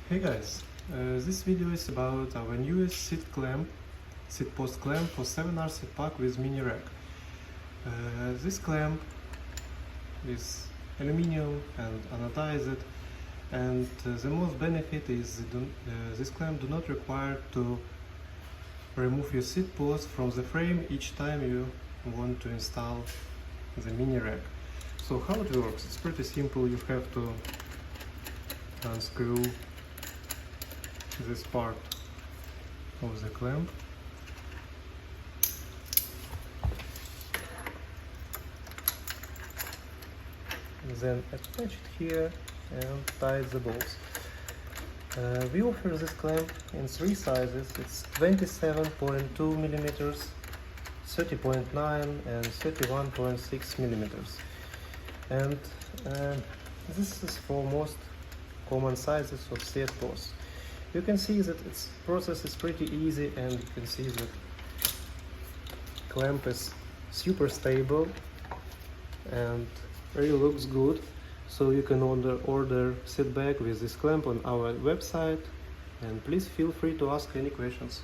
Hey guys, this video is about our newest seat post clamp for 7R seat pack with mini rack. This clamp is aluminium and anodized, and the most benefit is this clamp do not require to remove your seat post from the frame each time you want to install the mini rack. So how it works? It's pretty simple. You have to unscrew this part of the clamp, then attach it here and tie the bolts. We offer this clamp in 3 sizes. It's 27.2 millimeters, 30.9 and 31.6 millimeters, and this is for most common sizes of seat posts. You can see that its process is pretty easy, and you can see that clamp is super stable and really looks good. So you can order seat bag with this clamp on our website, and please feel free to ask any questions.